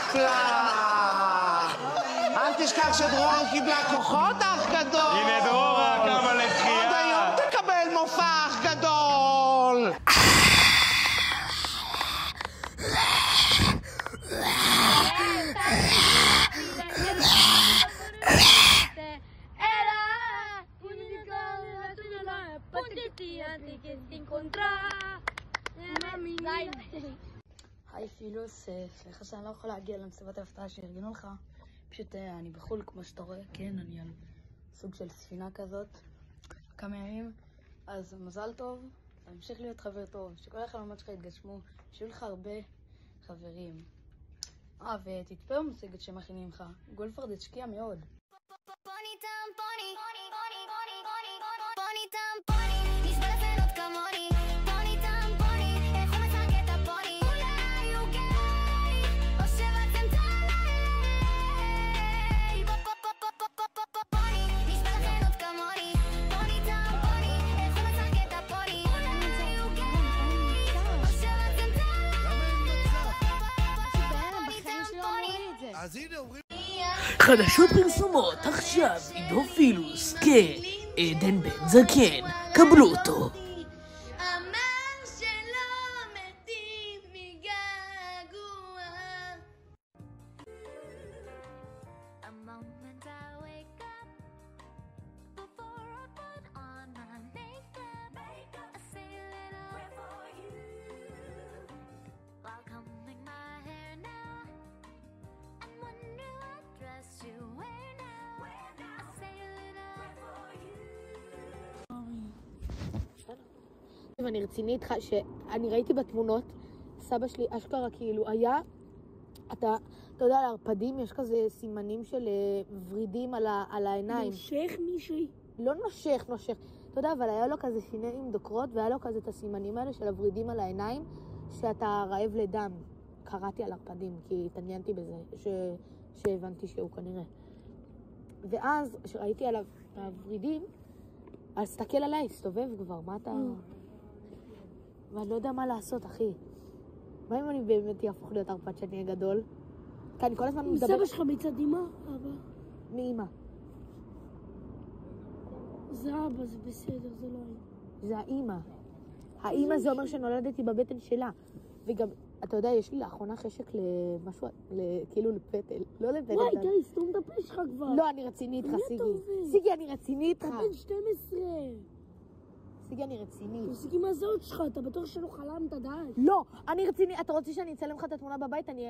נפלא. אל תשכח שדרור קיבלה כוחות אח גדול. הנה דרורה קמה לתחייה. עוד היום תקבל מופע אח גדול. היי פילוס, סליחה שאני לא יכולה להגיע למסיבת ההפתעה שארגנו לך. פשוט אני בחול כמו שאתה רואה, כן, אני על סוג של ספינה כזאת כמה ימים, אז מזל טוב, תמשיך להיות חבר טוב, שכל החלומות שלך יתגשמו, שיהיו לך הרבה חברים. ותתפה במושגת שמכינים לך, גולפרד השקיע מאוד. חדשות פרסומות עכשיו, עידו פילוס, כן, עדן בן זקן, קבלו אותו. ואני רצינית איתך שאני ראיתי בתמונות, סבא שלי אשכרה כאילו היה, אתה יודע, לערפדים יש כזה סימנים של ורידים על העיניים. נושך מישהי? לא נושך. אתה יודע, אבל היה לו כזה שיניים דוקרות, והיה לו כזה את הסימנים האלה של הורידים על העיניים, שאתה רעב לדם. קראתי על ערפדים, כי התעניינתי בזה, שהבנתי שהוא כנראה. ואז, כשראיתי על הורידים, אז תסתכל עליי, הסתובב כבר, מה אתה... ואני לא יודע מה לעשות, אחי. מה אם אני באמת יהפוך להיות ערפד שאני אהיה גדול? כי אני כל הזמן מדבר... סבא שלך מצד אמא, אבא? מאמא. זה אבא, זה בסדר, זה לא אמא. זה האמא. האמא זה אומר שנולדתי בבטן שלה. וגם, אתה יודע, יש לי לאחרונה חשק למשהו, כאילו לפטל. לא לפטל. וואי, די, סתום את הפה שלך כבר. לא, אני רציני איתך, סיגי. סיגי, אני רציני איתך. אתה בן 12. סיגי, אני רציני. סיגי, מה זה עוד שלך? אתה בטוח שלא חלמת, די. לא, אני רציני. אתה רוצה שאני אצלם לך את התמונה בבית? אני...